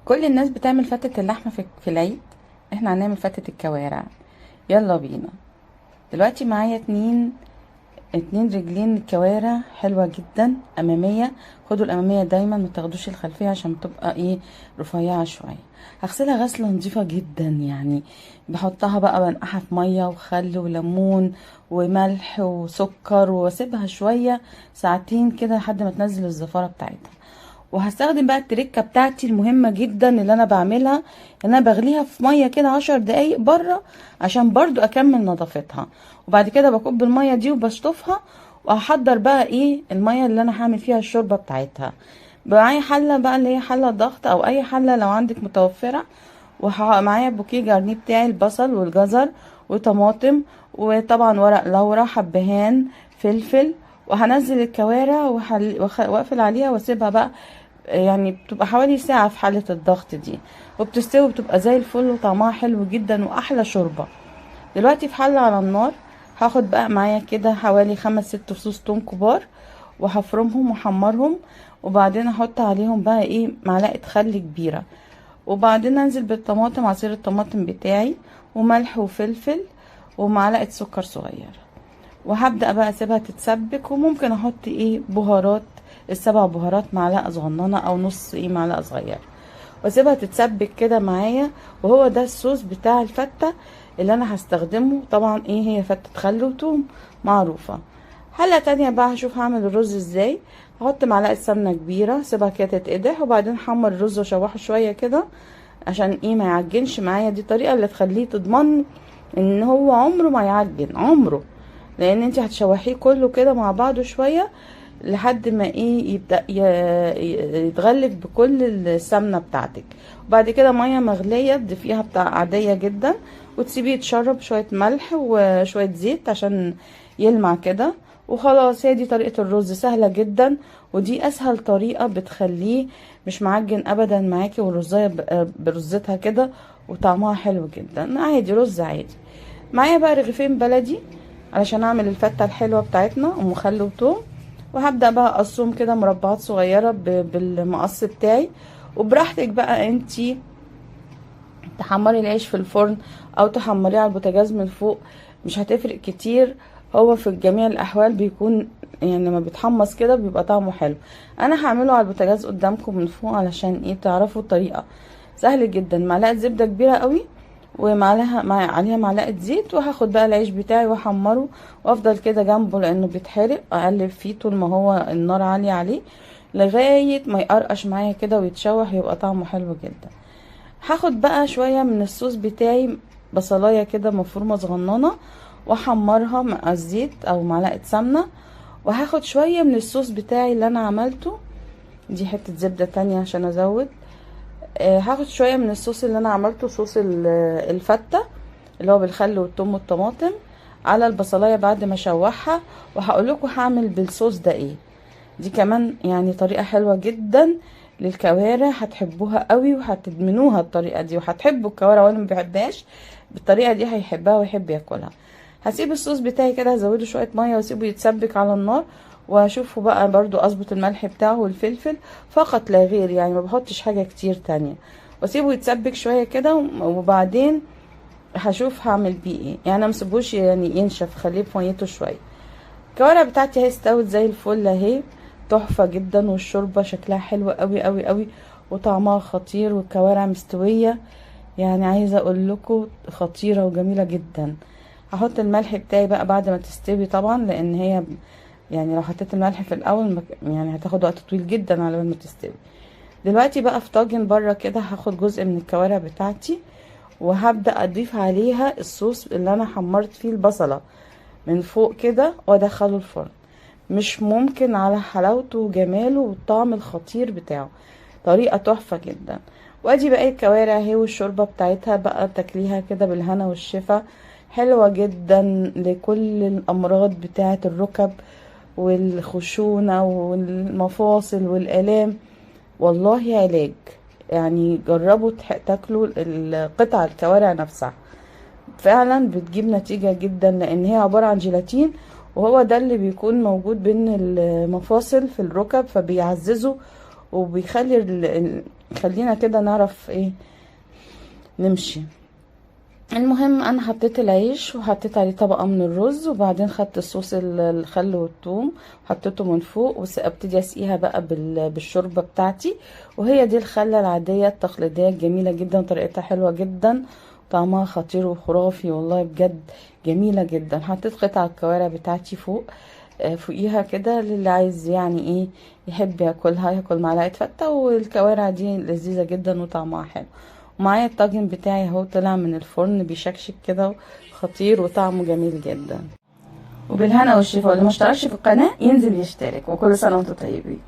كل الناس بتعمل فتة اللحمة في العيد. احنا هنعمل فتة الكوارع. يلا بينا. دلوقتي معايا اتنين رجلين كوارع حلوة جدا امامية. خدوا الامامية دايما، ما تاخدوش الخلفية عشان بتبقى رفيعة شوية. هغسلها غسلة نظيفة جدا يعني. بحطها بقى، بنقعها في مية وخل وليمون وملح وسكر واسيبها شوية ساعتين كده لحد ما تنزل الزفارة بتاعتها. وهستخدم بقى التركه بتاعتي المهمه جدا اللي انا بعملها، ان انا بغليها في ميه كده 10 دقايق بره عشان برضو اكمل نظافتها. وبعد كده بكب الميه دي وبشطفها، وهحضر بقى الميه اللي انا هعمل فيها الشوربه بتاعتها. معايا حله بقى اللي هي حله ضغط او اي حله لو عندك متوفره. ومعايا بوكيه جرنيه بتاعي، البصل والجزر وطماطم، وطبعا ورق لورا، حبهان، فلفل. وهنزل الكوارع واقفل عليها واسيبها بقى. يعني بتبقى حوالي ساعة في حالة الضغط دي، وبتستوي، بتبقى زي الفل وطعمها حلو جدا واحلى شوربة. دلوقتي في حلة على النار، هاخد بقى معايا كده حوالي 5 6 فصوص توم كبار، وهفرمهم واحمرهم. وبعدين احط عليهم بقى معلقة خل كبيرة. وبعدين انزل بالطماطم، عصير الطماطم بتاعي، وملح وفلفل، ومعلقة سكر صغير. وهبدأ بقى اسيبها تتسبك، وممكن احط بهارات، ال7 بهارات، معلقة صغننة او نص معلقة صغيرة. واسيبها تتسبك كده معايا. وهو ده الصوص بتاع الفتة اللي انا هستخدمه. طبعا هي فتة خل وتوم معروفة. حلة تانية بقى هشوف هعمل الرز ازاي. هحط معلقة سمنة كبيرة، سيبها كده تتقدح، وبعدين احمر الرز واشوحه شوية كده عشان ما يعجنش معايا. دي الطريقة اللي تخليه تضمن ان هو عمره ما يعجن، عمره. لان انت هتشوحيه كله كده مع بعضه شوية لحد ما يبدأ يتغلف بكل السمنة بتاعتك. وبعد كده مية مغلية تضيفيها بتاع عادية جدا، وتسيبيه يتشرب شوية ملح وشوية زيت عشان يلمع كده. وخلاص، هي دي طريقة الرز، سهلة جدا. ودي اسهل طريقة بتخليه مش معجن ابدا معاكي، والرزاية برزتها كده وطعمها حلو جدا عادي، رز عادي. معايا بقى رغيفين بلدي علشان اعمل الفتة الحلوة بتاعتنا، ام خل وتوم. وهبدأ بقى اقصهم كده مربعات صغيرة بالمقص بتاعي. وبراحتك بقى انتي تحمري العيش في الفرن او تحمريه على البوتاجاز من فوق، مش هتفرق كتير. هو في جميع الاحوال بيكون يعني لما بيتحمص كده بيبقى طعمه حلو. انا هعمله على البوتاجاز قدامكم من فوق علشان تعرفوا الطريقة. سهل جدا. معلقة زبدة كبيرة قوي، عليها معلقة زيت. وهاخد بقى العيش بتاعي واحمره، وافضل كده جنبه لانه بيتحرق، اقلب فيه طول ما هو النار عالية عليه لغاية ما يقرقش معايا كده ويتشوح، يبقى طعمه حلو جدا. هاخد بقى شوية من الصوص بتاعي، بصلاية كده مفرومة صغننة، واحمرها مع الزيت او معلقة سمنة. وهاخد شوية من الصوص بتاعي اللي انا عملته، دي حتة زبدة تانية عشان ازود. هاخد شوية من الصوص اللي انا عملته، صوص الفتة اللي هو بالخل والثوم والطماطم، على البصلاية بعد ما اشوحها. وهقول لكم هعمل بالصوص ده دي كمان يعني طريقة حلوة جدا للكوارع، هتحبوها قوي وهتدمنوها الطريقة دي، وهتحبوا الكوارع. وانا ما بحبهاش بالطريقة دي هيحبها ويحب ياكلها. هسيب الصوص بتاعي كده، هزوده شوية مية واسيبه يتسبك على النار. واشوفه بقى برضو اظبط الملح بتاعه والفلفل فقط لا غير، يعني ما بحطش حاجة كتير تانية. واسيبه يتسبك شوية كده، وبعدين هشوف هعمل بيه يعني انا مسيبوش يعني ينشف، خليه في ميته شوية. الكوارع بتاعتي اهي استوت زي الفل اهي، تحفة جدا. والشوربة شكلها حلو قوي قوي قوي، وطعمها خطير، والكوارع مستوية. يعني عايزة اقول لكم خطيرة وجميلة جدا. هحط الملح بتاعي بقى بعد ما تستوي طبعا، لان هي يعني لو حطيت الملح في الاول يعني هتاخد وقت طويل جدا على ما تستوي. دلوقتي بقى في طاجن بره كده هاخد جزء من الكوارع بتاعتي، وهبدأ اضيف عليها الصوص اللي انا حمرت فيه البصلة من فوق كده، وادخله الفرن. مش ممكن على حلاوته وجماله والطعم الخطير بتاعه، طريقة تحفة جدا. وادي بقى الكوارع اهي، والشوربة بتاعتها بقى تاكليها كده بالهنا والشفا. حلوة جدا لكل الامراض بتاعة الركب والخشونة والمفاصل والآلام. والله علاج. يعني جربوا تاكلوا القطع الكوارع نفسها، فعلا بتجيب نتيجة جدا، لان هي عبارة عن جيلاتين، وهو ده اللي بيكون موجود بين المفاصل في الركب، فبيعززه وبيخلي خلينا كده نعرف ايه نمشي. المهم انا حطيت العيش وحطيت عليه طبقة من الرز، وبعدين خدت صوص الخل والثوم وحطيته من فوق، وابتدي اسقيها بقى بالشوربة بتاعتي. وهي دي الخلة العادية التقليدية الجميلة جدا، طريقتها حلوة جدا، طعمها خطير وخرافي والله بجد، جميلة جدا. حطيت قطع الكوارع بتاعتي فوق فوقيها كده، للي عايز يعني ايه يحب ياكلها ياكل معلقة فتة. والكوارع دي لذيذة جدا وطعمها حلو. ومعايا الطاجن بتاعي اهو طلع من الفرن بيشكشك كده، خطير وطعمه جميل جدا. وبالهنا والشفا، واللي مشتركش في القناة ينزل يشترك. وكل سنة وانتم طيبين.